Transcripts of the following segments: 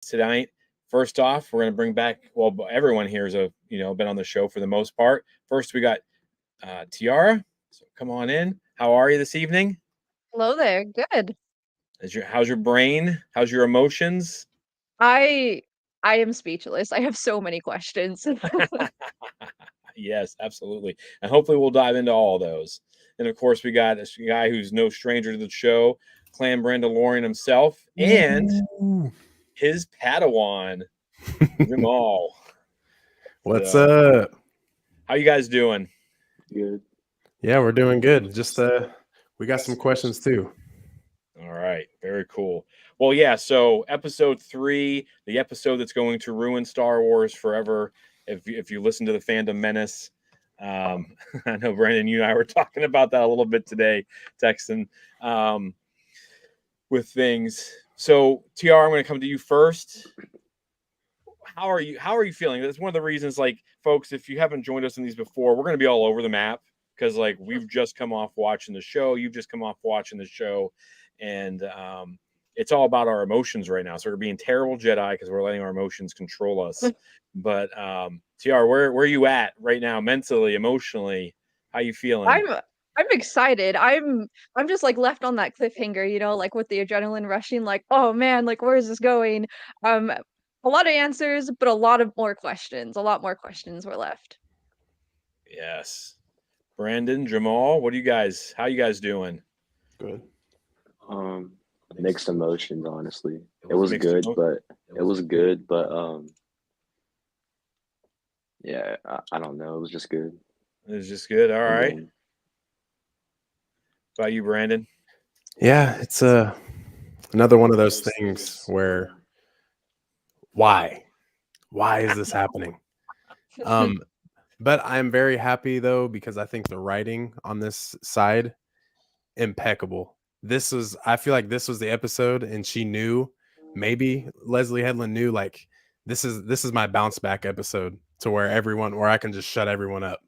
tonight. First off, we're going to bring back, well, everyone here is been on the show for the most part. First, we got Tiara. So come on in. How are you this evening? Hello there. Good. How's your brain? How's your emotions? I I am speechless. I have so many questions. Yes, absolutely. And hopefully we'll dive into all those. And of course, we got this guy who's no stranger to the show, Clan Brandalorian himself, and Ooh. his Padawan, Jamal. What's So, up? how you guys doing? Good. Yeah, we're doing good. Just we got some questions too. All right, very cool. Well, yeah, so episode 3, the episode that's going to ruin Star Wars forever if you listen to the Fandom Menace. I know Brandon, you and I were talking about that a little bit today, texting with things. So, TR, I'm going to come to you first. How are you feeling? That's one of the reasons, like, folks, if you haven't joined us in these before, we're going to be all over the map because, like, we've just come off watching the show. You've just come off watching the show. And it's all about our emotions right now. So we're being terrible Jedi because we're letting our emotions control us. But TR, where are you at right now, mentally, emotionally? How you feeling? I'm excited. I'm just like left on that cliffhanger, like with the adrenaline rushing, like, oh man, like where is this going? A lot of answers, but a lot of more questions. A lot more questions were left. Yes. Brandon, Jamal, how you guys doing? Good. Mixed emotions, honestly. It was Mixed good, emotions? but yeah, I don't know. It was just good. It was just good. All And right. then About you, Brandon? Yeah, it's another one of those things where why is this happening? But I'm very happy though because I think the writing on this side impeccable. I feel like this was the episode, and she knew, maybe Leslie Headland knew, like this is my bounce back episode to where I can just shut everyone up.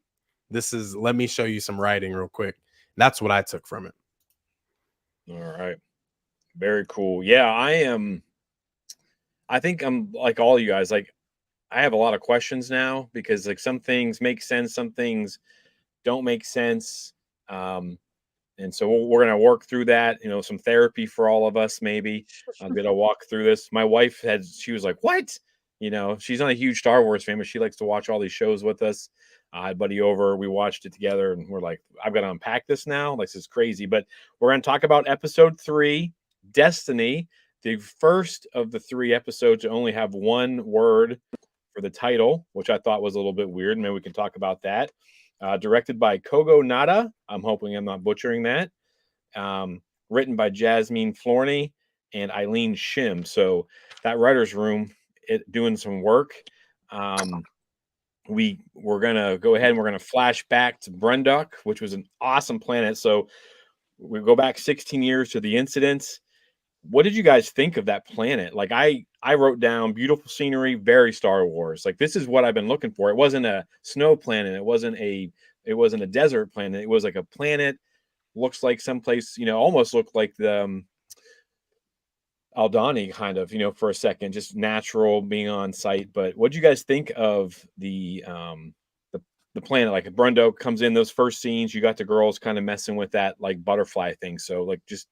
Let me show you some writing real quick. That's what I took from it. All right. Very cool. Yeah, I think I'm like all you guys. Like, I have a lot of questions now because, like, some things make sense, some things don't make sense. And so we're going to work through that, some therapy for all of us, maybe. I'm going to walk through this. My wife she was like, what? She's not a huge Star Wars fan, but she likes to watch all these shows with us. I had buddy over, we watched it together, and we're like, I've got to unpack this now. Like, this is crazy. But we're going to talk about episode 3, Destiny, the first of the 3 episodes to only have one word for the title, which I thought was a little bit weird. Maybe we can talk about that. Directed by Kogo Nada. I'm hoping I'm not butchering that. Written by Jasmine Florney and Eileen Shim. So that writer's room, doing some work. We're gonna go ahead and we're gonna flash back to Brenduk, which was an awesome planet. So we go back 16 years to the incidents. What did you guys think of that planet? Like, I wrote down beautiful scenery, very Star Wars. Like, this is what I've been looking for. It wasn't a snow planet. It wasn't a desert planet. It was like a planet. Looks like someplace, almost looked like the Aldani kind of, for a second, just natural being on site. But what do you guys think of the planet? Like, Brundo comes in, those first scenes, you got the girls kind of messing with that like butterfly thing. So, like, just,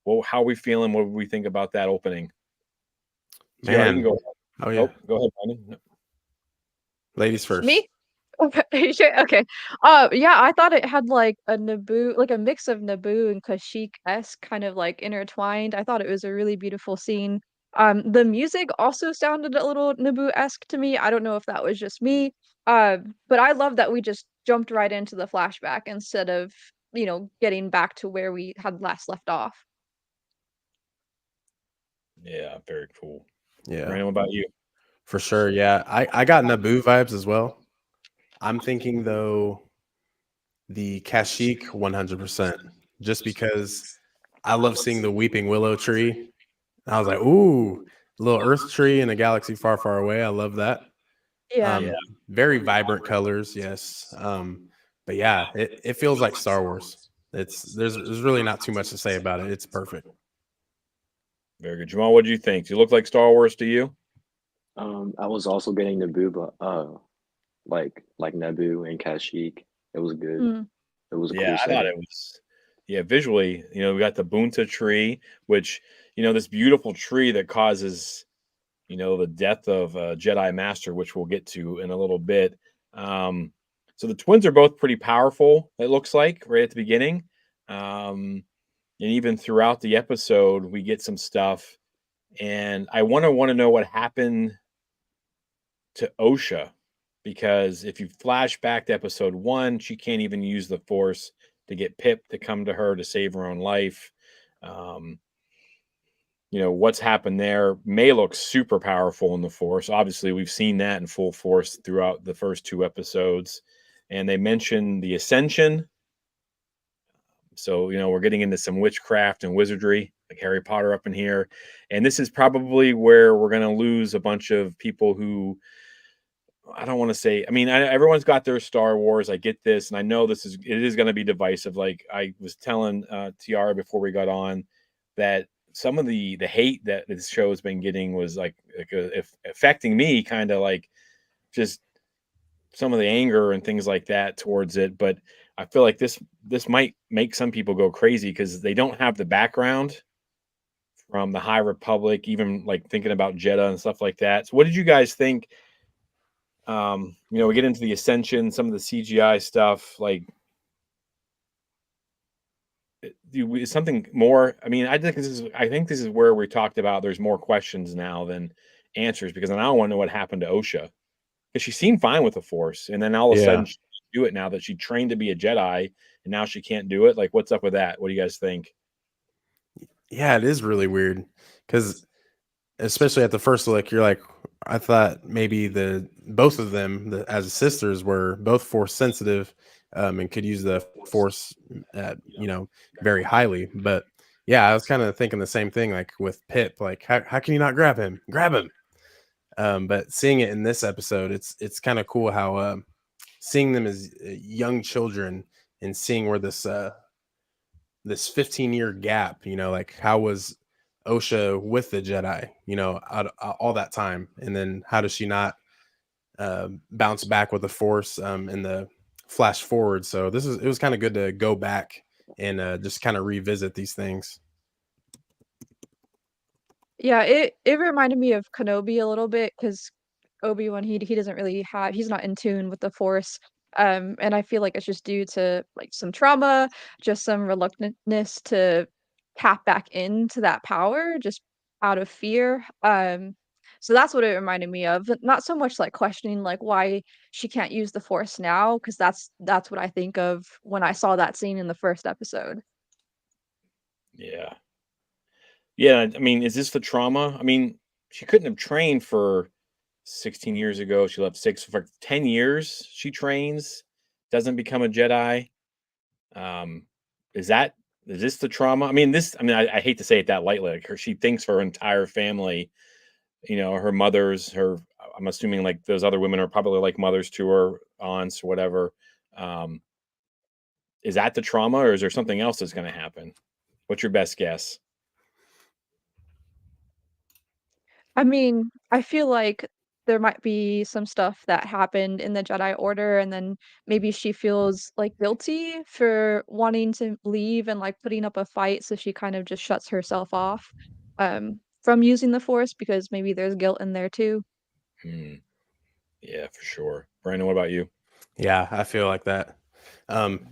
well, how are we feeling? What do we think about that opening? Man. You can go. Oh yeah. Go ahead, Brandon. Ladies first. Me? Okay. Okay. Yeah, I thought it had like a Naboo, like a mix of Naboo and Kashyyyk-esque kind of like intertwined. I thought it was a really beautiful scene. The music also sounded a little Naboo-esque to me. I don't know if that was just me. But I love that we just jumped right into the flashback instead of, getting back to where we had last left off. Yeah, very cool. Yeah. Brandon, what about you? For sure. Yeah. I got Naboo vibes as well. I'm thinking though the Kashyyyk 100%, just because I love seeing the weeping willow tree. I was like, ooh, a little earth tree in a galaxy far, far away. I love that. Yeah. Very vibrant colors, yes. But yeah, it feels like Star Wars. There's really not too much to say about it. It's perfect. Very good. Jamal, what do you think? Do you look like Star Wars to you? I was also getting Naboo, but like Naboo and Kashyyyk. It was good. Mm. It was a Yeah, cool I thought it setting. was. Yeah, visually, we got the Bunta tree, which this beautiful tree that causes the death of a Jedi Master, which we'll get to in a little bit. Um, so the twins are both pretty powerful. It looks like right at the beginning, and even throughout the episode, we get some stuff. And I want to know what happened to Osha, because if you flash back to episode 1, she can't even use the Force to get Pip to come to her to save her own life. Um, what's happened there. May looks super powerful in the Force. Obviously, we've seen that in full force throughout the first 2 episodes. And they mentioned the Ascension. So, we're getting into some witchcraft and wizardry, like Harry Potter up in here. And this is probably where we're going to lose a bunch of people who, I don't want to say, I mean, everyone's got their Star Wars. I get this. And I know it is going to be divisive. Like I was telling Tiara before we got on, that some of the hate that this show has been getting was affecting me, kind of like just some of the anger and things like that towards it. But I feel like this might make some people go crazy because they don't have the background from the High Republic, even like thinking about Jeddah and stuff like that. So what did you guys think? We get into the Ascension, some of the CGI stuff, like is something more. I mean, I think this is where we talked about there's more questions now than answers, because I don't want to know what happened to Osha, because she seemed fine with the Force, and then all of a sudden Yeah. she can't do it now that she trained to be a Jedi, and now she can't do it. Like, what's up with that? What do you guys think? Yeah, it is really weird because especially at the first look, you're like, I thought maybe both of them as sisters were both Force sensitive, and could use the Force, very highly. But yeah, I was kind of thinking the same thing, like with Pip, like how can you not grab him? Grab him. But seeing it in this episode, it's kind of cool how seeing them as young children and seeing where this 15-year gap, like how was Osha with the Jedi, all that time, and then how does she not bounce back with the Force in the flash forward? So it was kind of good to go back and just kind of revisit these things. Yeah, it reminded me of Kenobi a little bit because Obi-Wan, he doesn't really he's not in tune with the Force. And I feel like it's just due to like some trauma, just some reluctantness to tap back into that power just out of fear. So that's what it reminded me of. Not so much like questioning like why she can't use the Force now, because that's what I think of when I saw that scene in the first episode. Yeah. Yeah, I mean, is this the trauma? I mean, she couldn't have trained for 16 years ago. She left 6 for 10 years. She trains, doesn't become a Jedi. Um, is this the trauma? I mean, I hate to say it that lightly. Like she thinks her entire family, her mothers, I'm assuming like those other women are probably like mothers to her, aunts, or whatever. Um, is that the trauma, or is there something else that's going to happen? What's your best guess? I mean, I feel like there might be some stuff that happened in the Jedi Order, and then maybe she feels like guilty for wanting to leave and like putting up a fight, so she kind of just shuts herself off from using the Force because maybe there's guilt in there too. Hmm. Yeah, for sure. Brandon, what about you? Yeah, I feel like that.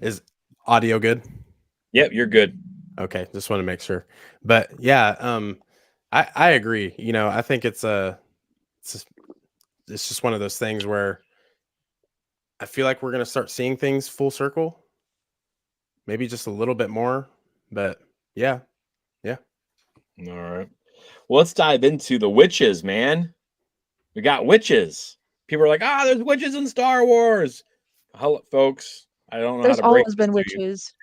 Is audio good? Yep, you're good. Okay, just want to make sure. But yeah, I agree. I think it's just, it's just one of those things where I feel like we're gonna start seeing things full circle, maybe just a little bit more. But yeah, yeah, All right. Well, let's dive into the witches, man. We got witches. People are like, there's witches in Star Wars. Hello, folks. I don't know how There's to break always this been to you. witches.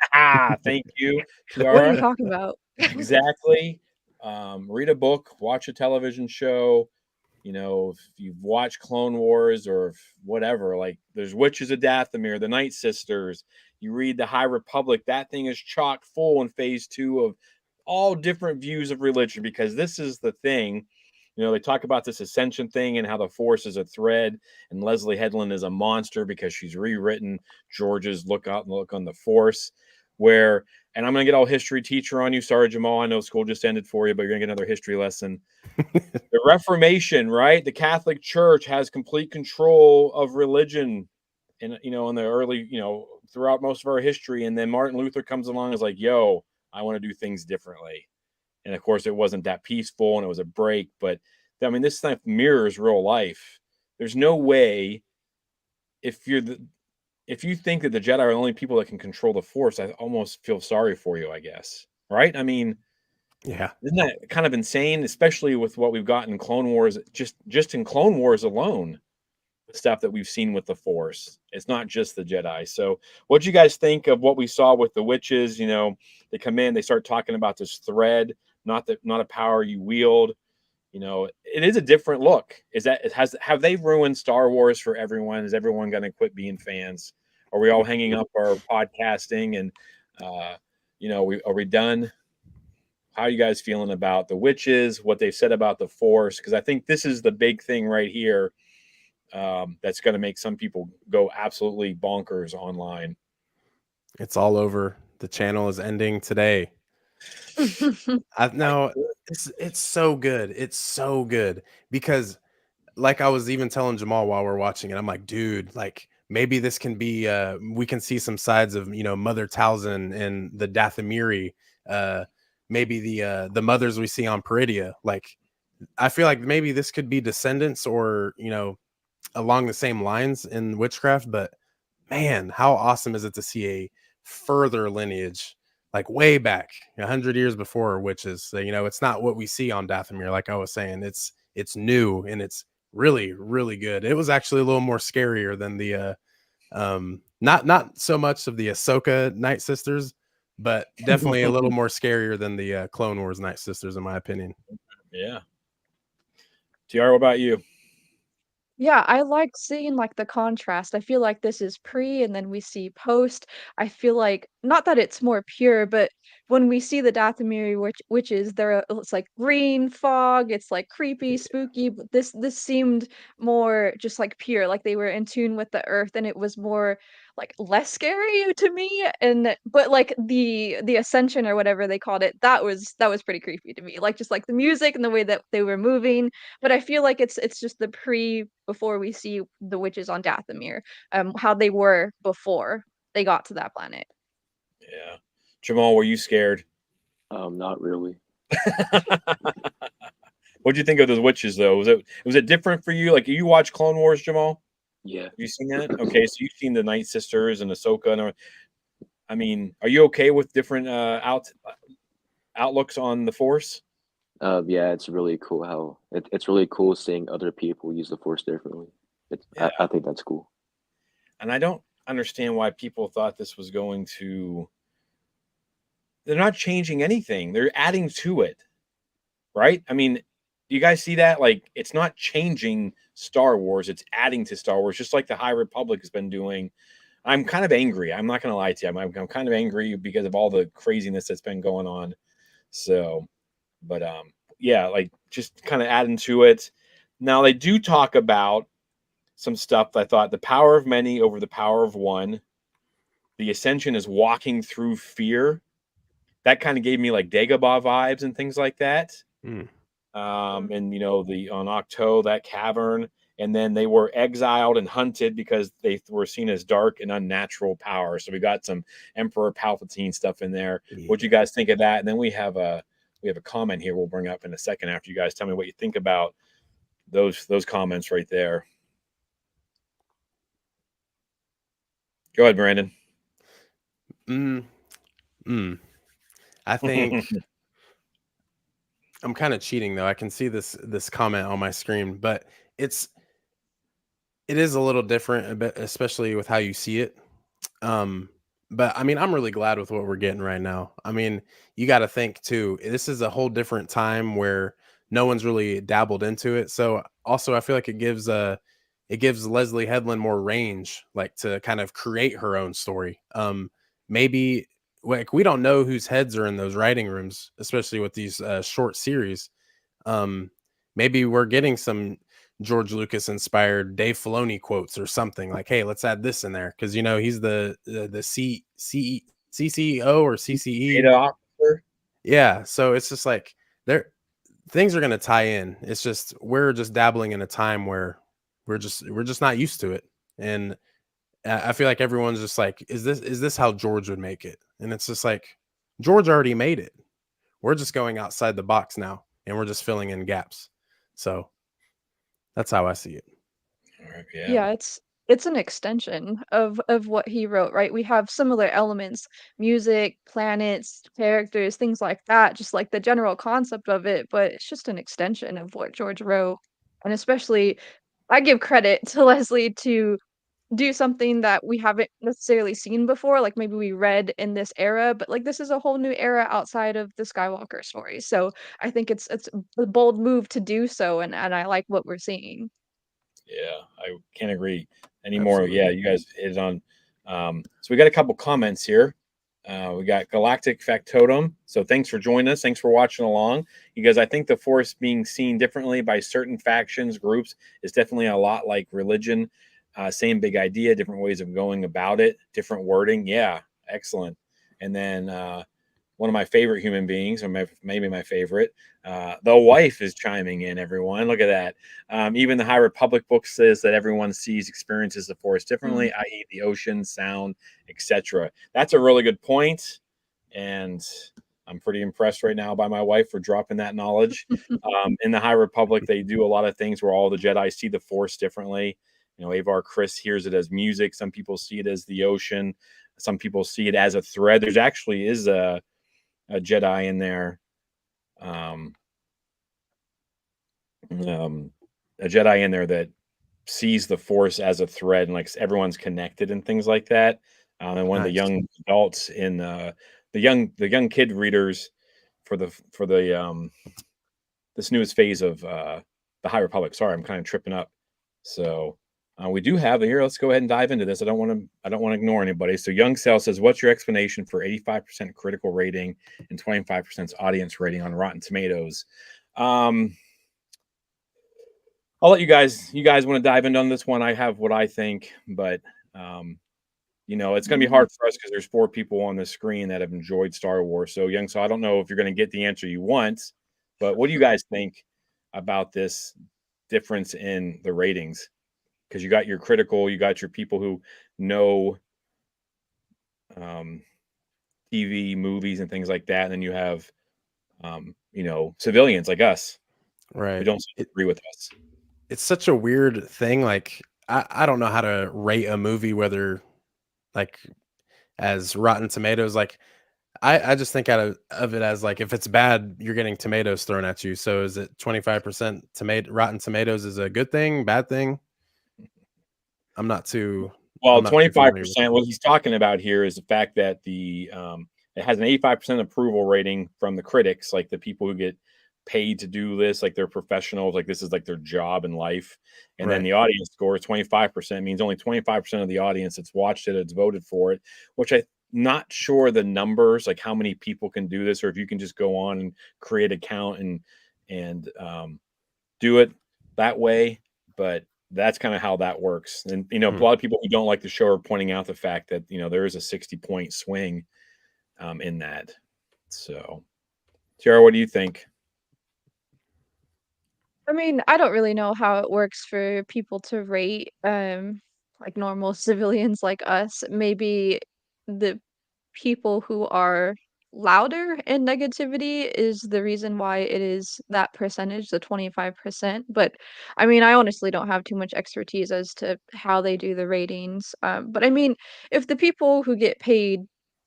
Thank you, What are you Tiara. talking about? Exactly. Read a book, watch a television show. If you've watched Clone Wars or whatever, like there's witches of Dathomir, the Night Sisters. You read the High Republic. That thing is chock full in phase 2 of all different views of religion, because this is the thing. They talk about this ascension thing and how the Force is a thread, and Leslie Headland is a monster because she's rewritten George's look on the Force. Where, and I'm gonna get all history teacher on you. Sorry, Jamal. I know school just ended for you, but you're gonna get another history lesson. The Reformation, right? The Catholic Church has complete control of religion, in the early, throughout most of our history. And then Martin Luther comes along and is like, "Yo, I want to do things differently." And of course, it wasn't that peaceful, and it was a break. But I mean, this stuff mirrors real life. There's no way, if you think that the Jedi are the only people that can control the Force, I almost feel sorry for you, I guess. Right? I mean, Yeah. isn't that kind of insane, especially with what we've got in Clone Wars? Just in Clone Wars alone, the stuff that we've seen with the Force. It's not just the Jedi. So, what do you guys think of what we saw with the witches? They come in, they start talking about this thread, not a power you wield. It is a different look. Have they ruined Star Wars for everyone? Is everyone going to quit being fans? Are we all hanging up our podcasting and are we done? How are you guys feeling about the witches? What they've said about the Force? Because I think this is the big thing right here, that's going to make some people go absolutely bonkers online. It's all over. The channel is ending today. No, it's so good. It's so good because, like, I was even telling Jamal while we're watching it, I'm like, dude, like maybe this can be we can see some sides of Mother Talzin and the Dathomiri, maybe the mothers we see on Peridia. Like, I feel like maybe this could be descendants or along the same lines in witchcraft. But man, how awesome is it to see a further lineage, like way back 100 years before witches. So, it's not what we see on Dathomir. Like I was saying, it's new and it's really, really good. It was actually a little more scarier than the not so much of the Ahsoka Night Sisters, but definitely a little more scarier than the Clone Wars Night Sisters, in my opinion. Yeah. TR, what about you? Yeah, I like seeing like the contrast. I feel like this is pre and then we see post. I feel like not that it's more pure, but when we see the Dathomiri witches, it's like green fog, it's like creepy, spooky, but this seemed more just like pure, like they were in tune with the earth and it was more like less scary to me. And but like the ascension or whatever they called it, that was pretty creepy to me. Like just like the music and the way that they were moving, but I feel like it's just the pre before we see the witches on Dathomir, how they were before they got to that planet. Yeah. Jamal, were you scared? Not really. What'd you think of those witches, though? Was it different for you? Like, you watch Clone Wars, Jamal? Yeah. Have you seen that? Okay, so you've seen the Night Sisters and Ahsoka, and I mean, are you okay with different outlooks on the Force? Yeah, it's really cool how it's really cool seeing other people use the Force differently. Yeah. I think that's cool. And I don't understand why people thought this was going to. They're not changing anything. They're adding to it, right? I mean, you guys see that? Like, it's not changing Star Wars; it's adding to Star Wars, just like the High Republic has been doing. I'm kind of angry. I'm not going to lie to you. I'm kind of angry because of all the craziness that's been going on. So, but yeah, like just kind of adding to it. Now they do talk about some stuff. I thought the power of many over the power of one. The ascension is walking through fear. That kind of gave me like Dagobah vibes and things like that. Mm. And the on Octo, that cavern, and then they were exiled and hunted because they were seen as dark and unnatural power. So we got some Emperor Palpatine stuff in there. Yeah. What'd you guys think of that? And then we have a comment here we'll bring up in a second after you guys tell me what you think about those comments right there. Go ahead, Brandon. I think I'm kind of cheating though. I can see this comment on my screen, but it is a little different, a bit, especially with how you see it. But I mean, I'm really glad with what we're getting right now. I mean, you got to think too, this is a whole different time where no one's really dabbled into it. So also I feel like it gives Leslie Headland more range, like to kind of create her own story. Maybe like we don't know whose heads are in those writing rooms, especially with these short series. Um, maybe we're getting some George Lucas inspired Dave Filoni quotes or something like, "Hey, let's add this in there," because he's the CCO or CCE. Data officer. Yeah, so it's just like there things are going to tie in. It's just we're just dabbling in a time where we're just not used to it, and I feel like everyone's just like, is this how George would make it? And it's just like George already made it. We're just going outside the box now, and we're just filling in gaps. So that's how I see it. All right, yeah. Yeah, it's an extension of what he wrote, right? We have similar elements, music, planets, characters, things like that, just like the general concept of it, but it's just an extension of what George wrote. And especially I give credit to Leslie to do something that we haven't necessarily seen before, like maybe we read in this era, but like this is a whole new era outside of the Skywalker story. So I think it's a bold move to do so, and I like what we're seeing. Yeah, I can't agree anymore. Absolutely. Yeah, you guys hit it on. So we got a couple comments here. We got Galactic Factotum. So thanks for joining us. Thanks for watching along. You guys, I think the Force being seen differently by certain factions, groups, is definitely a lot like religion. Same big idea, different ways of going about it, different wording. Yeah, excellent. And then one of my favorite human beings, or maybe my favorite. The wife is chiming in, everyone. Look at that. Even the High Republic book says that everyone sees, experiences the Force differently, i.e., the ocean, sound, etc. That's a really good point, and I'm pretty impressed right now by my wife for dropping that knowledge. In the High Republic, they do a lot of things where all the Jedi see the Force differently. Avar Chris hears it as music. Some people see it as the ocean. Some people see it as a thread. There's actually is a Jedi in there, um, a Jedi in there that sees the Force as a thread, and like everyone's connected and things like that. And one of the Nice. young adults in the young kid readers for the this newest phase of the High Republic. Sorry, I'm kind of tripping up. So we do have here. Let's go ahead and dive into this. I don't want to ignore anybody. So Young Cell says, "What's your explanation for 85% critical rating and 25% audience rating on Rotten Tomatoes?" I'll let you guys. You guys want to dive into on this one? I have what I think, but it's going to be hard for us because there's 4 people on the screen that have enjoyed Star Wars. So Young Cell, I don't know if you're going to get the answer you want, but what do you guys think about this difference in the ratings? Because you got your critical, you got your people who know TV, movies, and things like that, and then you have civilians like us who Right. don't agree with us. It's such a weird thing. Like I don't know how to rate a movie, whether like as Rotten Tomatoes. Like I just think out of it as like if it's bad, you're getting tomatoes thrown at you. So is it 25% tomato Rotten Tomatoes is a good thing, bad thing? I'm not too Well, I'm not too familiar with 25%. What he's talking about here is the fact that it has an 85% approval rating from the critics, like the people who get paid to do this, like they're professionals, like this is like their job in life. And then Right. the audience score is 25%, means only 25% of the audience that's watched it, it's voted for it, which I'm not sure the numbers, like how many people can do this, or if you can just go on and create an account and do it that way. But that's kind of how that works. And a Hmm. lot of people who don't like the show are pointing out the fact that there is a 60-point swing in that. So, Tiara, what do you think? I mean, I don't really know how it works for people to rate, like normal civilians like us. Maybe the people who are louder in negativity is the reason why it is that percentage, the 25%. But I mean, I honestly don't have too much expertise as to how they do the ratings. But I mean, if the people who get paid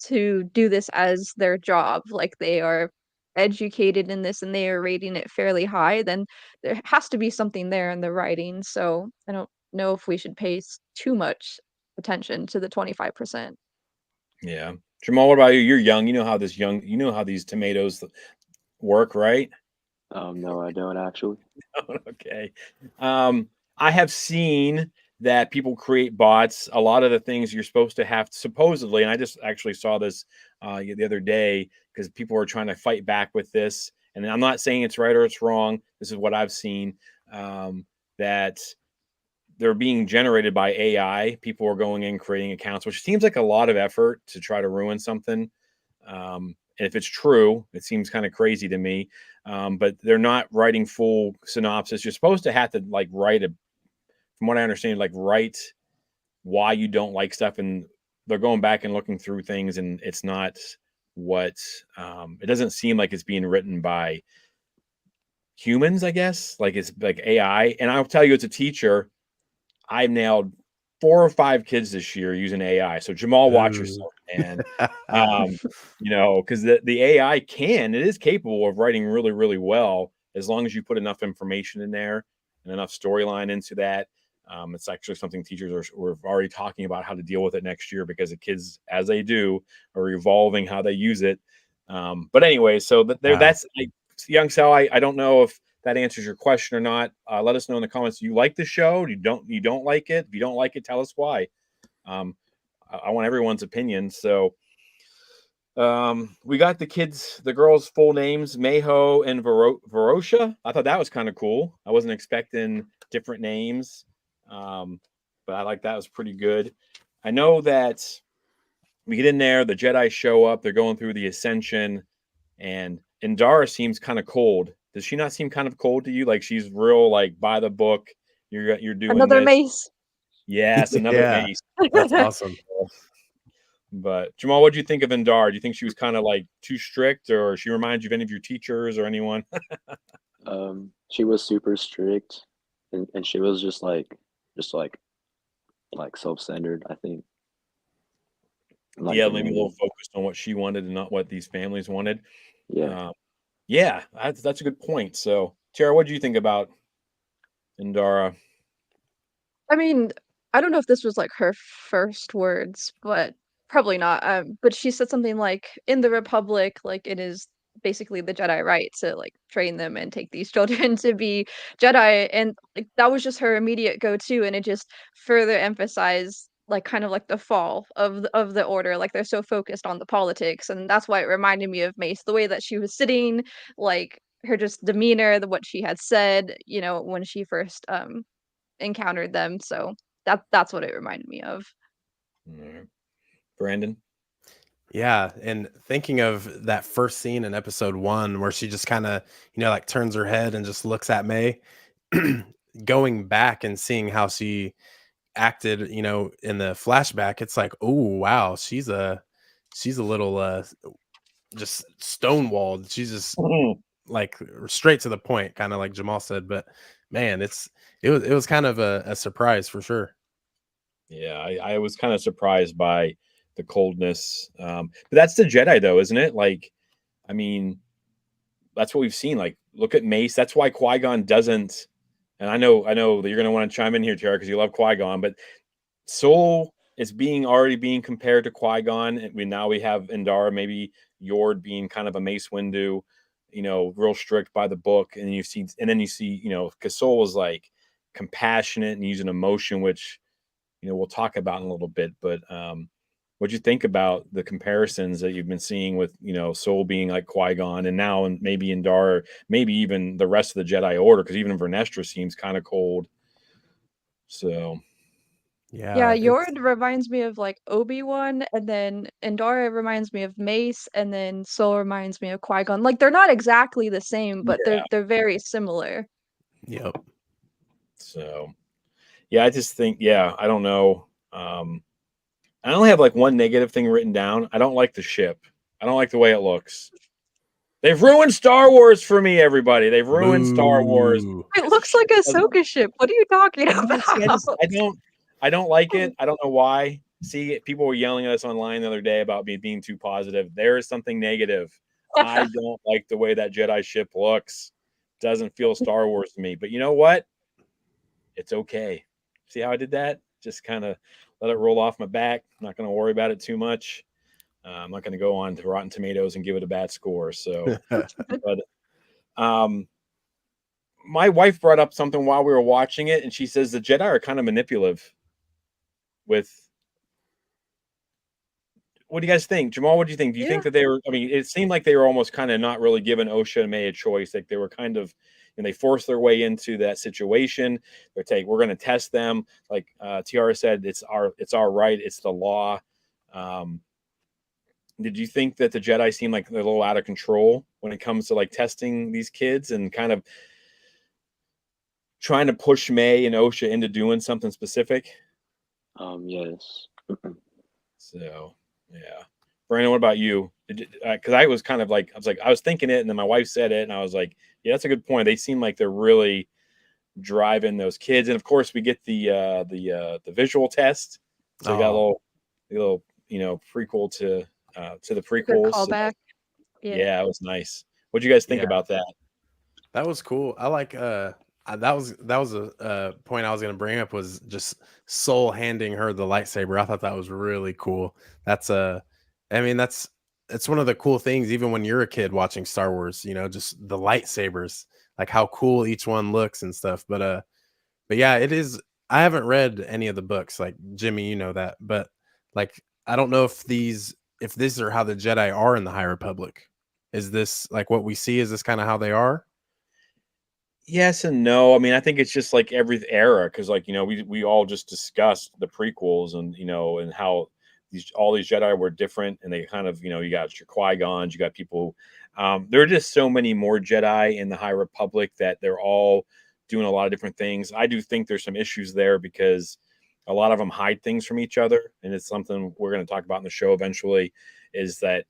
to do this as their job, like they are educated in this and they are rating it fairly high, then there has to be something there in the writing. So I don't know if we should pay too much attention to the 25%. Yeah, Jamal, what about you? You're young. You know how these tomatoes work, right? No, I don't actually. Okay. I have seen that people create bots. A lot of the things you're supposed to have, supposedly, and I just actually saw this the other day because people were trying to fight back with this. And I'm not saying it's right or it's wrong. This is what I've seen, that they're being generated by AI. People are going in creating accounts, which seems like a lot of effort to try to ruin something. And if it's true, it seems kind of crazy to me. But they're not writing full synopsis. You're supposed to have to like write from what I understand, like write why you don't like stuff, and they're going back and looking through things, and it's not what it doesn't seem like it's being written by humans, I guess. Like it's like AI. And I'll tell you, as a teacher, I've nailed 4 or 5 kids this year using AI. So Jamal, watch Ooh. yourself, man. Because the AI it is capable of writing really, really well as long as you put enough information in there and enough storyline into that. It's actually something teachers we're already talking about how to deal with it next year, because the kids, as they do, are evolving how they use it. But anyway, so that's young Sal. I don't know if that answers your question or not. Let us know in the comments. Do you like the show? You don't like it? If you don't like it, tell us why. I want everyone's opinion. So we got the girls' full names, Mayho and Verosha. I thought that was kind of cool. I wasn't expecting different names, but I like that. Was pretty good. I know that we get in there, the Jedi show up, they're going through the ascension, and Indara seems kind of cold. Does she not seem kind of cold to you? Like she's real, like by the book. You're doing Another this. mace. Yes, another Yeah, mace. that's awesome. But Jamal, what do you think of Indara? Do you think she was kind of like too strict, or she reminds you of any of your teachers or anyone? She was super strict, and she was just like self-centered, I think. Like Yeah, maybe a little demanding. focused on what she wanted and not what these families wanted. Yeah. Yeah, that's a good point. So, Tara, what do you think about Indara? I mean, I don't know if this was like her first words, but probably not. But she said something like, "In the Republic, like it is basically the Jedi right to like train them and take these children to be Jedi," and like that was just her immediate go-to, and it just further emphasized like kind of like the fall of the order. Like they're so focused on the politics, and that's why it reminded me of Mace, the way that she was sitting, like her just demeanor, what she had said, when she first encountered them, so that's what it reminded me of. Brandon? Yeah, and thinking of that first scene in episode 1 where she just kind of, like turns her head and just looks at May, going back and seeing how she acted, in the flashback, it's like, oh wow, she's a little just stonewalled. She's just like straight to the point, kind of like Jamal said. But man, it was kind of a surprise for sure. Yeah, I was kind of surprised by the coldness. But that's the Jedi, though, isn't it? Like, I mean, that's what we've seen. Like, look at Mace. That's why Qui-Gon doesn't. And I know that you're going to want to chime in here, Tara, because you love Qui-Gon. But Soul is already being compared to Qui-Gon, and now we have Indara, maybe Yord being kind of a Mace Windu, real strict by the book, and then you see, because Soul was like compassionate and using emotion, which we'll talk about in a little bit. But what'd you think about the comparisons that you've been seeing with Soul being like Qui-Gon, and now and maybe Indara, maybe even the rest of the Jedi Order, because even Vernestra seems kind of cold. So. Yeah, Yeah, Yord reminds me of like Obi-Wan, and then Endara reminds me of Mace, and then Soul reminds me of Qui-Gon. Like they're not exactly the same, but Yeah. they're very similar. yep. So yeah, I just think, I don't know. I only have like one negative thing written down. I don't like the ship. I don't like the way it looks. They've ruined Star Wars for me, everybody. They've ruined Star Wars. Boo. It looks like a Doesn't- Ahsoka ship. What are you talking I don't like it. I don't know why. See, people were yelling at us online the other day about me being too positive. There is something negative. I about? don't like the way that Jedi ship looks. Doesn't feel Star Wars to me. But you know what? It's okay. See how I did that? Just kind of let it roll off my back. I'm not going to worry about it too much. I'm not going to go on to Rotten Tomatoes and give it a bad score. So, but my wife brought up something while we were watching it, and she says the Jedi are kind of manipulative with what do you guys think? Jamal, what do you think? Do you think Yeah. that they were, I mean, it seemed like they were almost kind of not really giving Osha and May a choice. Like they were kind of, and they forced their way into that situation. We're going to test them. Like Tiara said, it's our right. It's the law. Um, did you think that the Jedi seem like they're a little out of control when it comes to like testing these kids and kind of trying to push May and Osha into doing something specific? Yes. So, yeah. Brandon, what about you? Because I was kind of like, I was thinking it, and then my wife said it, and I was like, yeah, that's a good point. They seem like they're really driving those kids, and of course, we get the visual test. So we got Oh, a little prequel to the Good prequels. So callback. Yeah. yeah, it was nice. What do you guys think yeah. about that? That was cool. I like that was a point I was gonna bring up was just Soul handing her the lightsaber. I thought that was really cool. That's I mean it's one of the cool things even when you're a kid watching Star Wars, just the lightsabers, like how cool each one looks and stuff. But yeah, it is. I haven't read any of the books, like Jimmy, you know that, but like I don't know if these are how the Jedi are in the High Republic. Is this like what we see? Is this kind of how they are? Yes and no. I mean, I think it's just like every era because, like, we all just discussed the prequels and and how all these Jedi were different, and they kind of you got your Qui-Gons, you got people. There are just so many more Jedi in the High Republic that they're all doing a lot of different things. I do think there's some issues there because a lot of them hide things from each other, and it's something we're going to talk about in the show eventually. Is that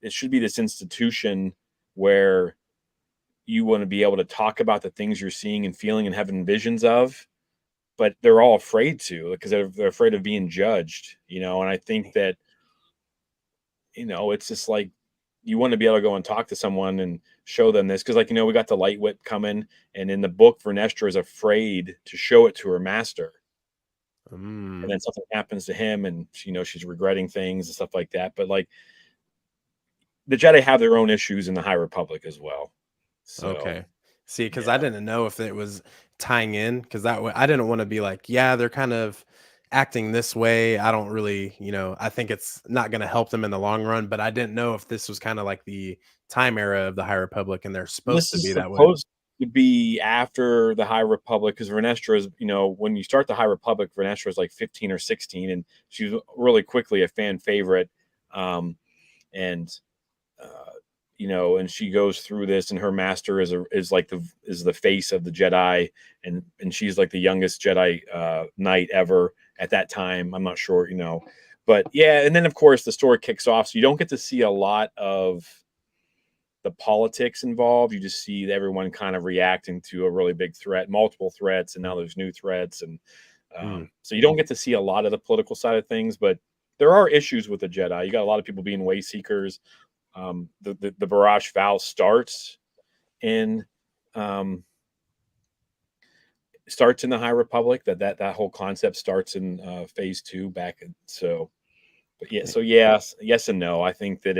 it should be this institution where you want to be able to talk about the things you're seeing and feeling and having visions of, but they're all afraid to because they're afraid of being judged, and I think that it's just like you want to be able to go and talk to someone and show them this because, like, we got the light whip coming, and in the book Vernestra is afraid to show it to her master, and Mm, then something happens to him, and she's regretting things and stuff like that. But like the Jedi have their own issues in the High Republic as well, so okay. See, because I yeah. didn't know if it was tying in, because that way I didn't want to be like, yeah, they're kind of acting this way. I don't really, I think it's not going to help them in the long run. But I didn't know if this was kind of like the time era of the High Republic, and they're supposed This to is be that way. supposed to be after the High Republic because Vernestra is, when you start the High Republic, Vernestra is like 15 or 16, and she's really quickly a fan favorite. And uh, and she goes through this, and her master is the face of the Jedi, and she's like the youngest Jedi knight ever at that time. I'm not sure, but yeah, and then of course the story kicks off, so you don't get to see a lot of the politics involved. You just see everyone kind of reacting to a really big threat, multiple threats, and now there's new threats, and Mm, so you don't get to see a lot of the political side of things. But there are issues with the Jedi. You got a lot of people being way seekers. The Barrage Vow um, starts in the High Republic. That whole concept starts in Phase 2 back. So, but yeah, yeah. so yes and no. I think that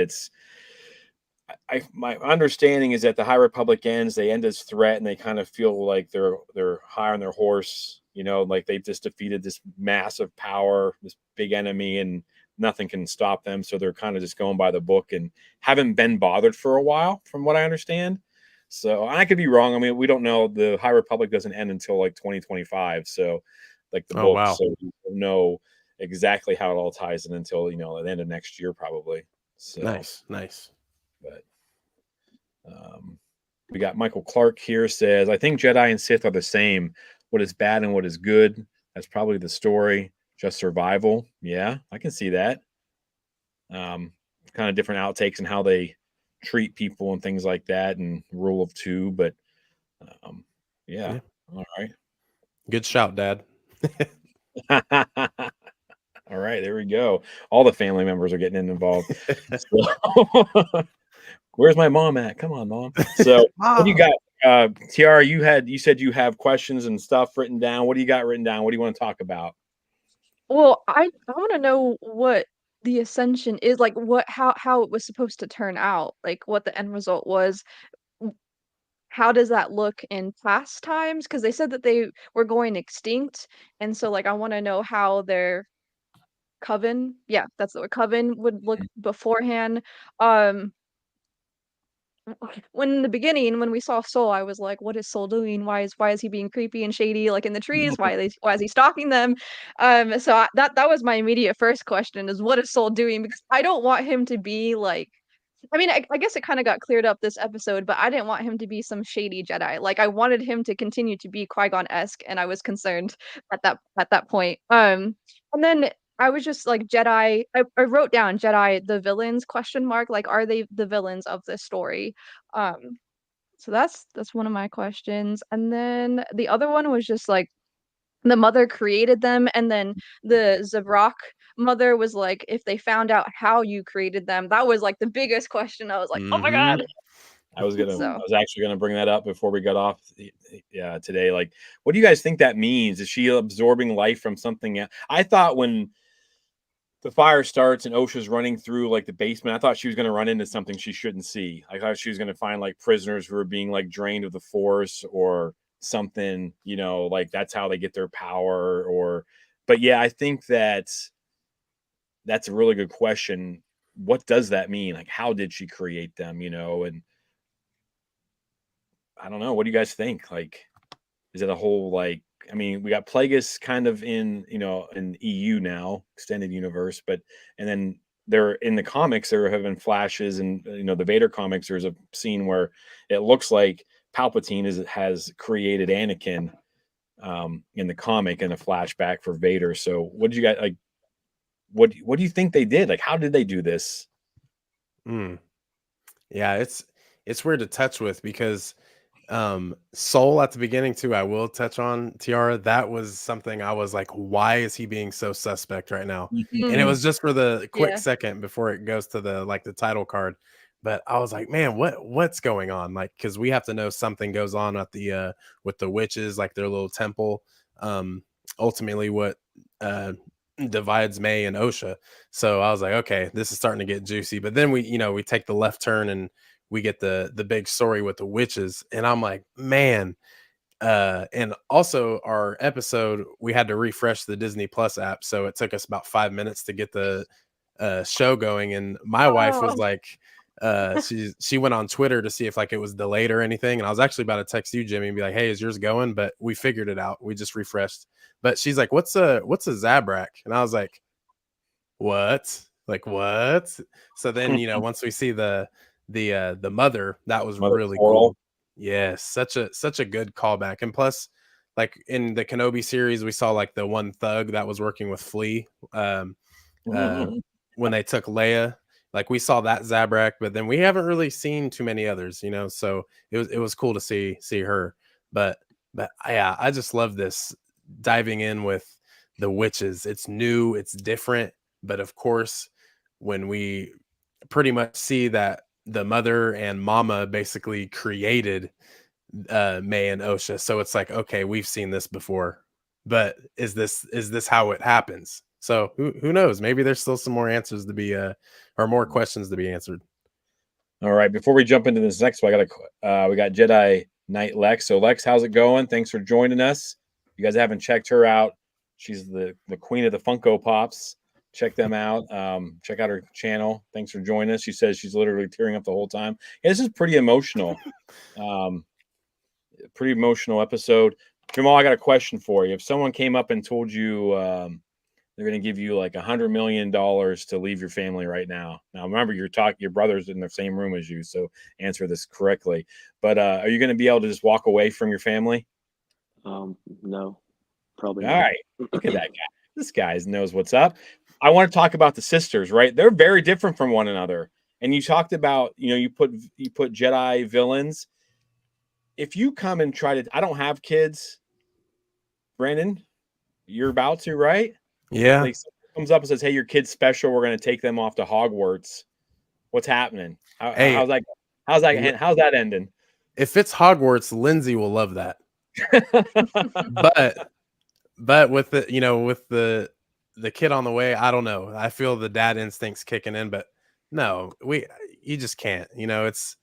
my understanding is that the High Republic ends. They end as threat, and they kind of feel like they're high on their horse. Like they've just defeated this massive power, this big enemy, and nothing can stop them. So they're kind of just going by the book and haven't been bothered for a while, from what I understand. So I could be wrong. I mean, we don't know. The High Republic doesn't end until like 2025. So, like the Oh book, wow. so we don't know exactly how it all ties in until the end of next year, probably. So, Nice, nice. but we got Michael Clark here says, I think Jedi and Sith are the same. What is bad and what is good? That's probably the story. Just survival. Yeah, I can see that. Um, Kind of different outtakes and how they treat people and things like that, and rule of two. But um, yeah, Yeah. all right. Good shout, Dad. All right, there we go. All the family members are getting involved. So, where's my mom at? Come on, mom. So, what do you Mom. got? Tiara, you said you have questions and stuff written down. What do you got written down? What do you want to talk about? Well, I wanna know what the ascension is, like, what how it was supposed to turn out, like, what the end result was. W How does that look in past times? Because they said that they were going extinct, and so, like, I wanna know how they're Coven. Yeah, that's the word. Coven would look beforehand. Um, when in the beginning, when we saw Soul, I was like, "What is Soul doing? Why is he being creepy and shady, like in the trees? Why is he stalking them?" So that was my immediate first question: is what is Soul doing? Because I don't want him to be like. I mean, I guess it kind of got cleared up this episode, but I didn't want him to be some shady Jedi. Like I wanted him to continue to be Qui-Gon-esque, and I was concerned at that point. And then I was just like Jedi. I wrote down Jedi the villains question mark. Like, are they the villains of this story? Um, so that's one of my questions. And then the other one was just like the mother created them, and then the Zabrak mother was like, if they found out how you created them, that was like the biggest question. I was like, oh my Mhm. god. I So was actually gonna bring that up before we got off. Yeah, today. Like, what do you guys think that means? Is she absorbing life from something else? I thought when the fire starts and OSHA's running through like the basement, I thought she was gonna run into something she shouldn't see. I thought she was gonna find like prisoners who are being like drained of the force or something. Like that's how they get their power. Or, but yeah, I think that's a really good question. What does that mean? Like, how did she create them? And I don't know. What do you guys think? Like, is it a whole like? I mean, we got Plagueis kind of in EU now, extended universe, but and then there in the comics there have been flashes, and the Vader comics. There's a scene where it looks like Palpatine has created Anakin in the comic in a flashback for Vader. So, what did you guys like? What do you think they did? Like, how did they do this? Mm. Yeah, it's weird to touch with because Soul at the beginning too, I will touch on Tiara. That was something I was like, why is he being so suspect right now? And it mm, was just for the quick yeah. second before it goes to the title card. But I was like, man, what's going on? Like, because we have to know something goes on at the with the witches, like their little temple. Um, ultimately what uh divides May and Osha. So I was like, okay, this is starting to get juicy. But then we take the left turn and we get the big story with the witches, and I'm like, man. And also our episode, we had to refresh the Disney Plus app, so it took us about 5 minutes to get the show going. And my wife was Oh, like, she went on Twitter to see if like it was delayed or anything, and I was actually about to text you, Jimmy, and be like, hey, is yours going? But we figured it out. We just refreshed. But she's like, what's a Zabrak? And I was like, what? Like what? So then, once we see the mother, that was Mother really Coral. cool. Yes, such a good callback. And plus, like in the Kenobi series, we saw like the one thug that was working with Flea. Uh when they took Leia, like we saw that Zabrak, but then we haven't really seen too many others, so it was cool to see her. But yeah, I just love this diving in with the witches. It's new, it's different, but of course, when we pretty much see that the mother and mama basically created May and Osha, so it's like, okay, we've seen this before, but is this how it happens? So who knows? Maybe there's still some more answers to be or more questions to be answered. All right, before we jump into this next one, we got Jedi Knight Lex. So Lex, how's it going? Thanks for joining us. You guys haven't checked her out. She's the queen of the Funko Pops. Check them out. Check out her channel. Thanks for joining us. She says she's literally tearing up the whole time. Yeah, this is pretty emotional. Pretty emotional episode. Jamal, I got a question for you. If someone came up and told you they're going to give you like $100 million to leave your family right now. Now, remember, your brother's in the same room as you, so answer this correctly. But are you going to be able to just walk away from your family? No, probably All not. right. Look at that guy. This guy knows what's up. I want to talk about the sisters, right? They're very different from one another. And you talked about, you put Jedi villains. If you come and try to, I don't have kids, Brandon. You're about to, right? Yeah. Like someone comes up and says, "Hey, your kid's special. We're going to take them off to Hogwarts." What's happening? Hey, How's that ending? if it's Hogwarts, Lindsay will love that. But with the kid on the way, I don't know. I feel the dad instincts kicking in, but no, you just can't. It's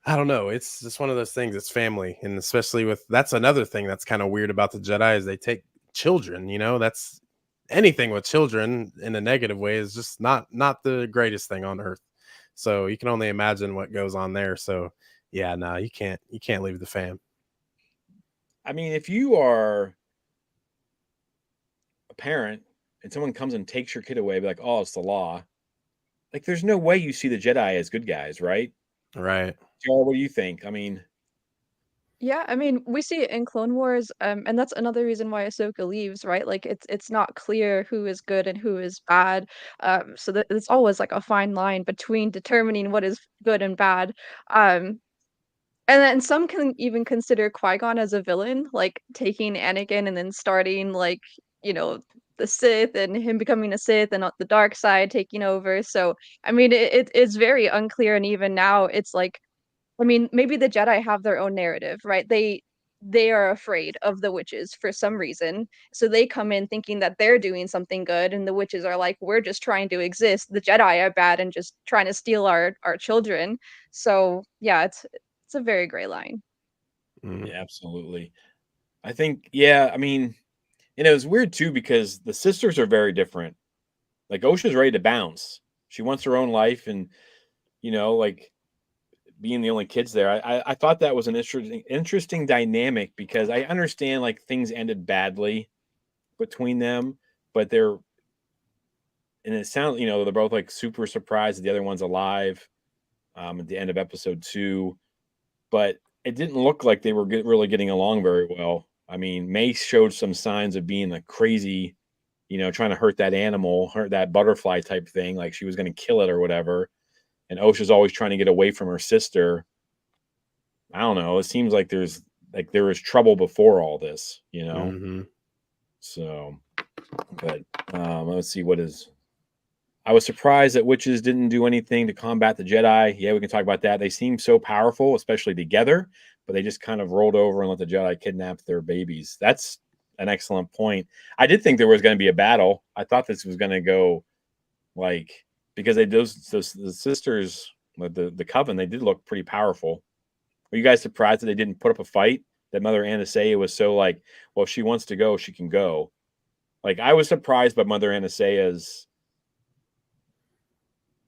I don't know. It's just one of those things. It's family, and especially that's another thing that's kind of weird about the Jedi is they take children. anything with children in a negative way is just not the greatest thing on earth. So you can only imagine what goes on there. So yeah, no, you can't leave the fam. I mean, if you are a parent and someone comes and takes your kid away, be like, oh, it's the law. Like, there's no way you see the Jedi as good guys, right? Right. Joel, what do you think? I mean, Yeah, I mean, we see it in Clone Wars, and that's another reason why Ahsoka leaves, right? Like, it's not clear who is good and who is bad. So that it's always like a fine line between determining what is good and bad. Um, and then some can even consider Qui-Gon as a villain, like taking Anakin and then starting like, you know, the Sith and him becoming a Sith and the dark side taking over. So, I mean, it's very unclear, and even now, it's like I mean, maybe the Jedi have their own narrative, right? They are afraid of the witches for some reason. So they come in thinking that they're doing something good and the witches are like, we're just trying to exist. The Jedi are bad and just trying to steal our children. So, yeah, it's a very gray line. Mhm. yeah, absolutely. I think, yeah, I mean, and it was weird too because the sisters are very different. Like Osha's ready to bounce. She wants her own life, and like being the only kids there. I thought that was an interesting dynamic because I understand like things ended badly between them, but they're and it sounds they're both like super surprised that the other one's alive at the end of episode 2, but it didn't look like they were really getting along very well. I mean, Mace showed some signs of being a crazy, trying to hurt that animal, hurt that butterfly type thing, like she was going to kill it or whatever. And Osha's always trying to get away from her sister. I don't know. It seems like there was trouble before all this. Mhm. So, but let's see what is. I was surprised that witches didn't do anything to combat the Jedi. Yeah, we can talk about that. They seem so powerful, especially together, but they just kind of rolled over and let the Jedi kidnap their babies. That's an excellent point. I did think there was going to be a battle. I thought this was going to go like because those the sisters, the coven, they did look pretty powerful. Were you guys surprised that they didn't put up a fight? That Mother Anastasia was so like, well, if she wants to go, she can go. Like I was surprised by Mother Anastasia's.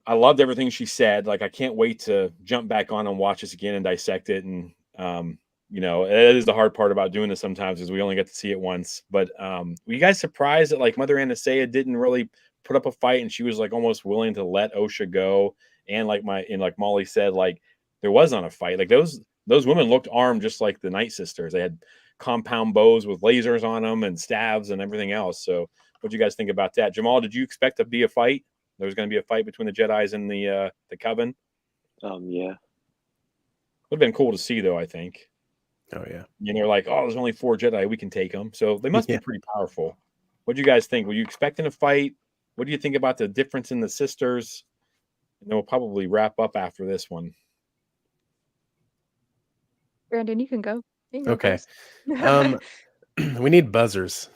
I loved everything she said. Like I can't wait to jump back on and watch this again and dissect it. And it is the hard part about doing this sometimes is we only get to see it once. But were you guys surprised that like Mother Anastasia didn't really put up a fight and she was like almost willing to let Osha go? And like Molly said, like there was not a fight. Like those women looked armed just like the Night Sisters. They had compound bows with lasers on them and staves and everything else. So what do you guys think about that? Jamal, did you expect to be a fight? There was going to be a fight between the Jedi's and the Coven. Yeah. Would have been cool to see, though. I think. Oh yeah. And they're like, "Oh, there's only 4 Jedi. We can take them." So they must be Yeah. pretty powerful. What do you guys think? Were you expecting a fight? What do you think about the difference in the sisters? And then we'll probably wrap up after this one. Brandon, you can go. You can go Okay. first. Um we need buzzers.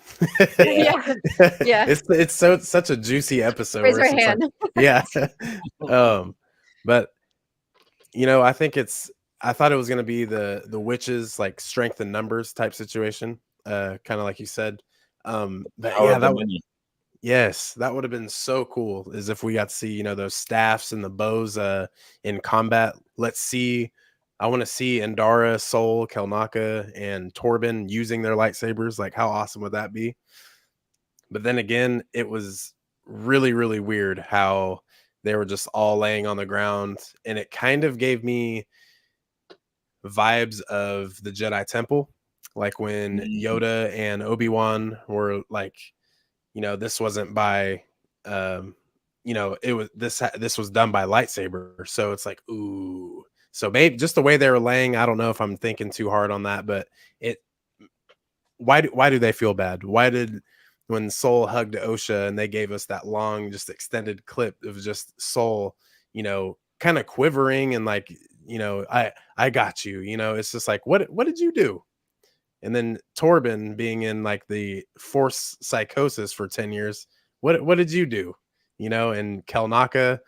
Yeah. Yeah. Yeah. It's such a juicy episode Raise where your it's just like, hand. yeah. But I thought it was gonna be the witches like strength in numbers type situation. Kind of like you said. But Power yeah, of the many. yes, that would have been so cool as if we got to see, those staffs and the bows in combat. I want to see Endara, Sol, Kelnaka, and Torben using their lightsabers. Like, how awesome would that be? But then again, it was really, really weird how they were just all laying on the ground. And it kind of gave me vibes of the Jedi Temple, like when Mhm. Yoda and Obi-Wan were like, this wasn't by it was this was done by lightsaber. So it's like, ooh. So maybe just the way they were laying, I don't know if I'm thinking too hard on that, but it why do they feel bad? Why did when Soul hugged Osha and they gave us that long, just extended clip of just Soul, kind of quivering and like, I got you, it's just like, what did you do? And then Torben being in like the force psychosis for 10 years. What did you do? And Kelnaka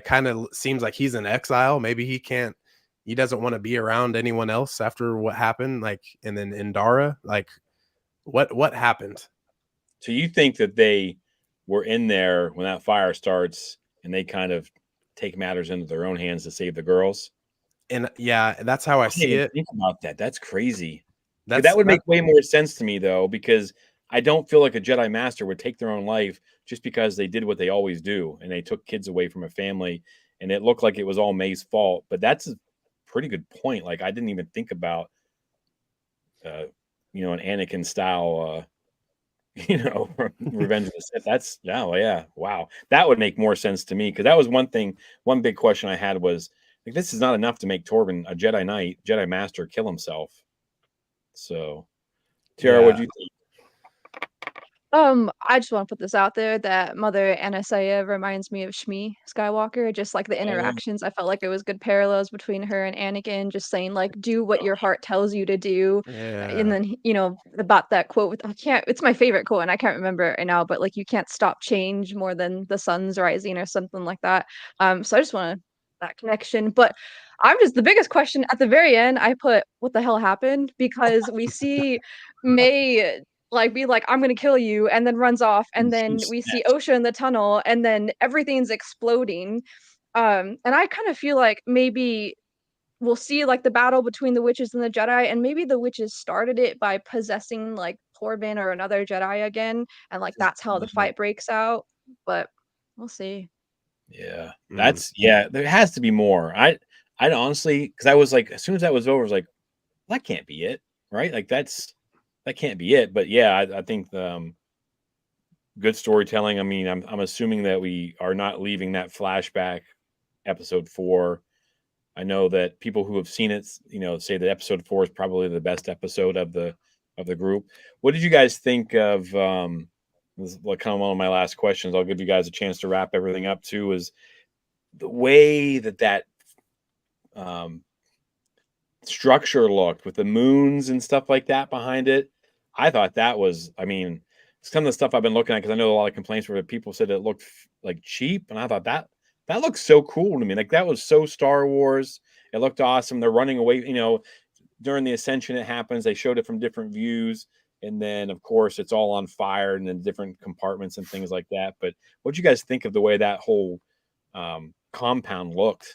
kind of seems like he's in exile. Maybe he doesn't want to be around anyone else after what happened. Like, and then Indara, like what happened? So you think that they were in there when that fire starts and they kind of take matters into their own hands to save the girls? And yeah, that's how I I didn't see even it. think about that. That's crazy. Yeah, That's that would that. make way more sense to me though, because I don't feel like a Jedi Master would take their own life just because they did what they always do and they took kids away from a family and it looked like it was all May's fault. But that's a pretty good point. Like I didn't even think about uh, an Anakin style Revenge of the Sith. That's yeah. Wow. That would make more sense to me because that was one big question I had was like this is not enough to make Torben a Jedi Knight, Jedi Master kill himself. So Tiara, Yeah. what'd you think? I just want to put this out there that Mother Anastasia reminds me of Shmi Skywalker, just like the interactions. I felt like it was good parallels between her and Anakin, just saying like, do what your heart tells you to do. And Yeah. then, about that quote with, it's my favorite quote and I can't remember it right now, but like, you can't stop change more than the sun's rising or something like that. So I just want that connection. But the biggest question at the very end, I put, what the hell happened? Because we see May like, be like, "I'm gonna kill you," and then runs off, and then we see Osha in the tunnel, and then everything's exploding. And I kind of feel like maybe we'll see, like, the battle between the witches and the Jedi, and maybe the witches started it by possessing, like, Torben or another Jedi again, and, like, that's how the fight breaks out, but we'll see. Yeah. Mm. There has to be more. I'd honestly because I was like, as soon as that was over, I was like, that can't be it. Right? Like that can't be it. But yeah, I think good storytelling. I mean, I'm assuming that we are not leaving that flashback episode 4. I know that people who have seen it, say that episode 4 is probably the best episode of the group. What did you guys think of? This is like kind of one of my last questions. I'll give you guys a chance to wrap everything up too. Is the way that um, structure looked with the moons and stuff like that behind it? I thought that was, I mean, some of the stuff I've been looking at because I know a lot of complaints where people said it looked like cheap, and I thought that looks so cool to me. Like that was so Star Wars. It looked awesome. They're running away. During the ascension, it happens. They showed it from different views, and then of course it's all on fire and in different compartments and things like that. But what do you guys think of the way that whole compound looked?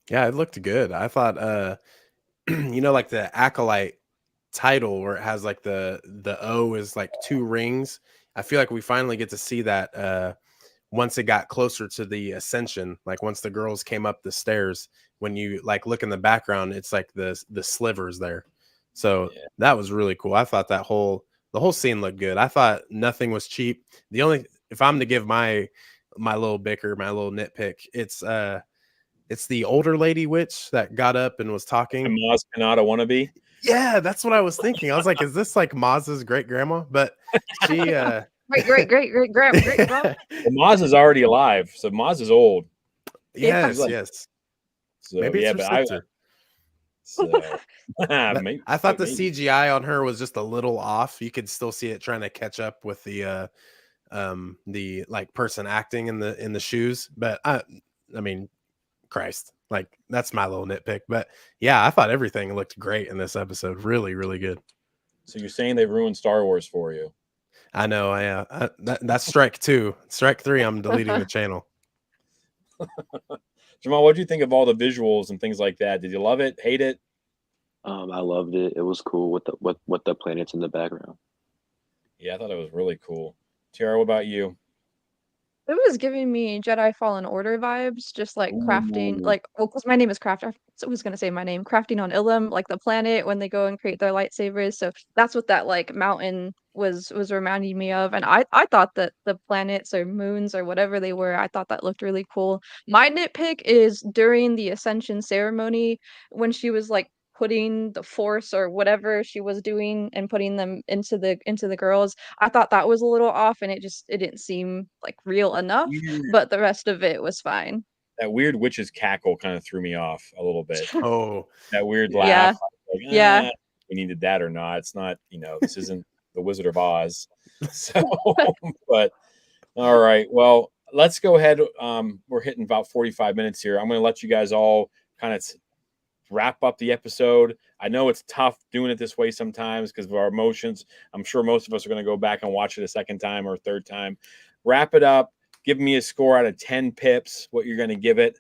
Yeah, it looked good. I thought like the Acolyte title where it has like the O is like 2 rings. I feel like we finally get to see that once it got closer to the ascension, like once the girls came up the stairs, when you like look in the background, it's like the slivers there. So Yeah. that was really cool. I thought the whole scene looked good. I thought nothing was cheap. The only, if I'm to give my little bicker, my little nitpick, it's the older lady witch that got up and was The talking. Maz Kanata wannabe. Yeah, that's what I was thinking. I was like, is this like Maz's great grandma? But she Great, great, great, great, great, Well, Maz is already alive, so Maz is old. Yeah. She's yes, like, yes. so Maybe it's yeah, her but I sister. so But maybe, I thought the maybe. CGI on her was just a little off. You could still see it trying to catch up with the like person acting in the shoes. But I mean, Christ, like that's my little nitpick. But yeah, I thought everything looked great in this episode. Really, really good. So you're saying they've ruined Star Wars for you? I know. That's strike 2. Strike 3. I'm deleting the channel. Jamal, what do you think of all the visuals and things like that? Did you love it? Hate it? I loved it. It was cool with the planets in the background. Yeah, I thought it was really cool. Tiara, what about you? It was giving me Jedi Fallen Order vibes, just like crafting, Ooh, like, well, because my name is Craft. I was gonna say my name, crafting on Ilum, like the planet when they go and create their lightsabers. So that's what that like mountain was reminding me of. And I thought that the planets or moons or whatever they were, I thought that looked really cool. My nitpick is during the Ascension ceremony when she was like putting the force or whatever she was doing and putting them into the girls. I thought that was a little off and it didn't seem like real enough, weird. but the rest of it was fine. That weird witch's cackle kind of threw me off a little bit. Oh, That weird yeah. laugh. Yeah. Like, Yeah. we needed that or not. It's not, this isn't the Wizard of Oz. So, but all right. Well, let's go ahead. We're hitting about 45 minutes here. I'm going to let you guys all kind of wrap up the episode. I know it's tough doing it this way sometimes because of our emotions. I'm sure most of us are going to go back and watch it a second time or a third time. Wrap it up. Give me a score out of 10 pips, what you're going to give it.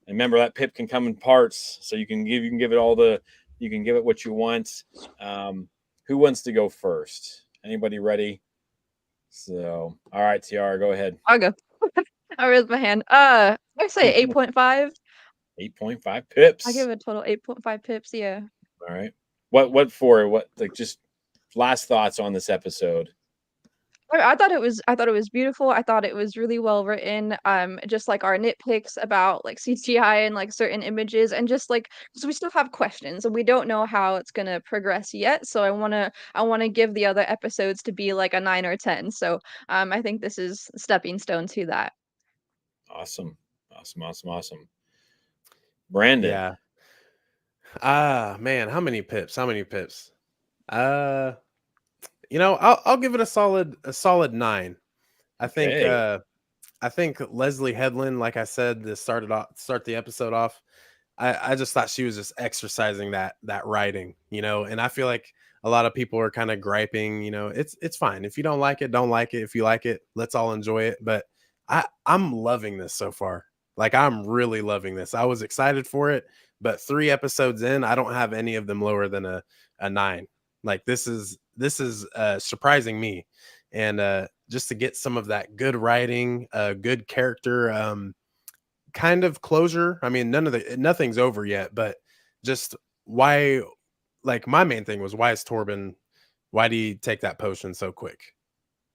And remember, that pip can come in parts, so you can give it what you want. Who wants to go first? Anybody ready? So, all right, Tiara, go ahead. I'll go. I raised my hand. I say 8.5. 8.5 pips. I give it a total 8.5 pips. Yeah. All right. What for? What, like, just last thoughts on this episode? I thought it was beautiful. I thought it was really well written. Just like our nitpicks about like CGI and like certain images, and just like because we still have questions and we don't know how it's gonna progress yet. So I wanna give the other episodes to be like a 9 or 10. So I think this is a stepping stone to that. Awesome. Brandon. Yeah. Man, how many pips? I'll give it a solid 9. I think Okay. I think Leslie Headland, like I said, start the episode off. I just thought she was just exercising that writing, and I feel like a lot of people are kind of griping, it's fine. If you don't like it, don't like it. If you like it, let's all enjoy it. But I'm loving this so far. Like, I'm really loving this. I was excited for it, but 3 episodes in, I don't have any of them lower than a 9. Like, this is surprising me. And just to get some of that good writing, good character, kind of closure. I mean, nothing's over yet, but just why, like, my main thing was, why did he take that potion so quick?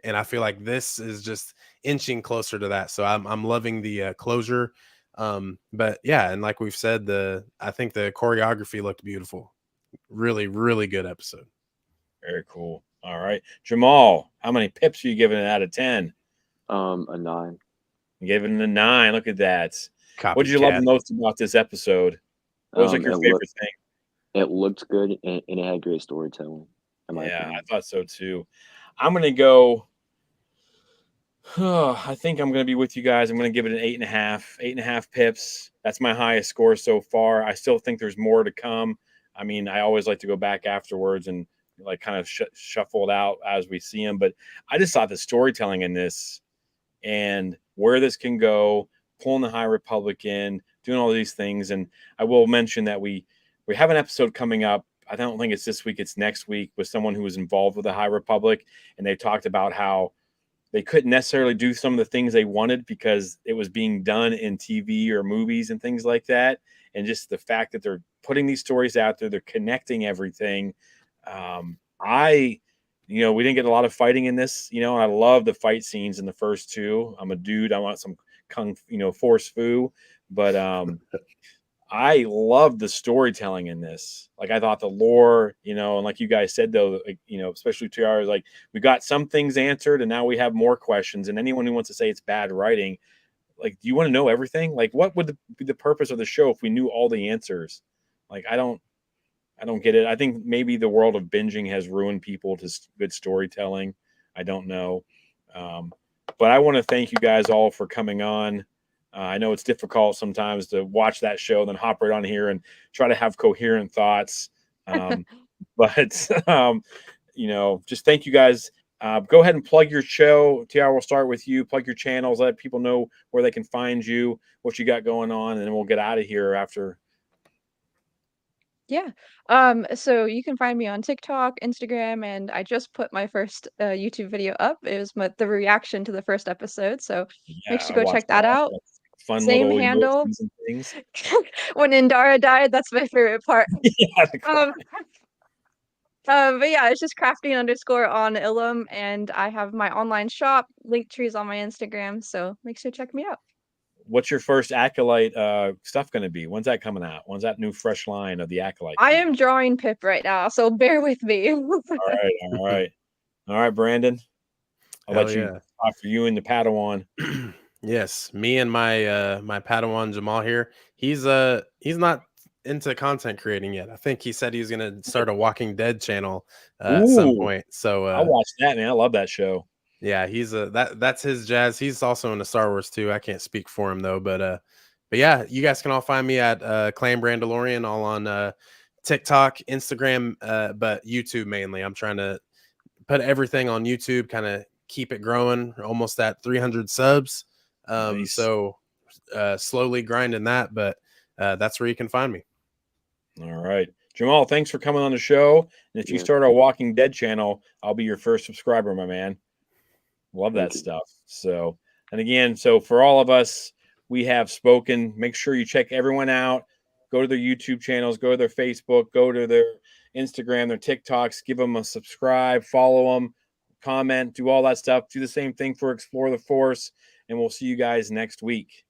And I feel like this is just inching closer to that. So I'm loving the closure. But yeah, and like we've said, I think the choreography looked beautiful. Really, really good episode. Very cool. All right. Jamal, how many pips are you giving it out of 10? A 9. You gave it a 9. Look at that. What did you love the Copycat. most about this episode? What was like your favorite thing? It looked good and it had great storytelling. Yeah, I thought so too. I'm gonna go. I think I'm gonna be with you guys. I'm gonna give it an 8.5. 8.5 pips. That's my highest score so far. I still think there's more to come. I mean, I always like to go back afterwards and like kind of shuffle it out as we see them. But I just thought the storytelling in this and where this can go, pulling the High Republic in, doing all these things. And I will mention that we have an episode coming up. I don't think it's this week, it's next week, with someone who was involved with the High Republic. And they talked about how they couldn't necessarily do some of the things they wanted because it was being done in TV or movies and things like that. And just the fact that they're putting these stories out there, they're connecting everything. We didn't get a lot of fighting in this, and I love the fight scenes in the first 2. I'm a dude. I want some force fu, but I love the storytelling in this. Like, I thought the lore, and like you guys said, though, like, especially TR, like, we got some things answered and now we have more questions. And anyone who wants to say it's bad writing, like, do you want to know everything? Like, what would be the purpose of the show if we knew all the answers? Like, I don't get it. I think maybe the world of binging has ruined people to good storytelling. I don't know. But I want to thank you guys all for coming on. I know it's difficult sometimes to watch that show, then hop right on here and try to have coherent thoughts. But just thank you guys. Go ahead and plug your show. TR, we'll start with you. Plug your channels. Let people know where they can find you, what you got going on, and then we'll get out of here after. Yeah. So you can find me on TikTok, Instagram, and I just put my first YouTube video up. It was the reaction to the first episode. So make Yeah, sure I to go watched check that out. that. Fun Same little handle. emojis and things. When Indara died, that's my favorite part. Yeah, Um, but yeah, it's just crafting underscore on Ilum, and I have my online shop, link trees on my Instagram. So make sure to check me out. what's your first Acolyte stuff going to be? When's that coming out? When's that new fresh line of the Acolyte? I am drawing Pip right now, so bear with me. All right, Brandon. I'll Hell let you yeah. talk for you and the Padawan. Yes, me and my my Padawan Jamal here. He's not into content creating yet. I think he said he's gonna start a Walking Dead channel at some Ooh, point. So I'll watch that, man. I love that show. yeah, he's that's his jazz. He's also into Star Wars too. I can't speak for him though, but But yeah, you guys can all find me at Clan Brandalorian, all on TikTok, Instagram, but YouTube mainly. I'm trying to put everything on YouTube, kind of keep it growing, almost at 300 subs. Nice. So slowly grinding that, but that's where you can find me. All right. Jamal, thanks for coming on the show. And if you Yeah. start a Walking Dead channel, I'll be your first subscriber, my man. Love that Thank you. stuff. So, and again, so for all of us, we have spoken. Make sure you check everyone out. Go to their YouTube channels, go to their Facebook, go to their Instagram, their TikToks, give them a subscribe, follow them, comment, do all that stuff. Do the same thing for Explore the Force. And we'll see you guys next week.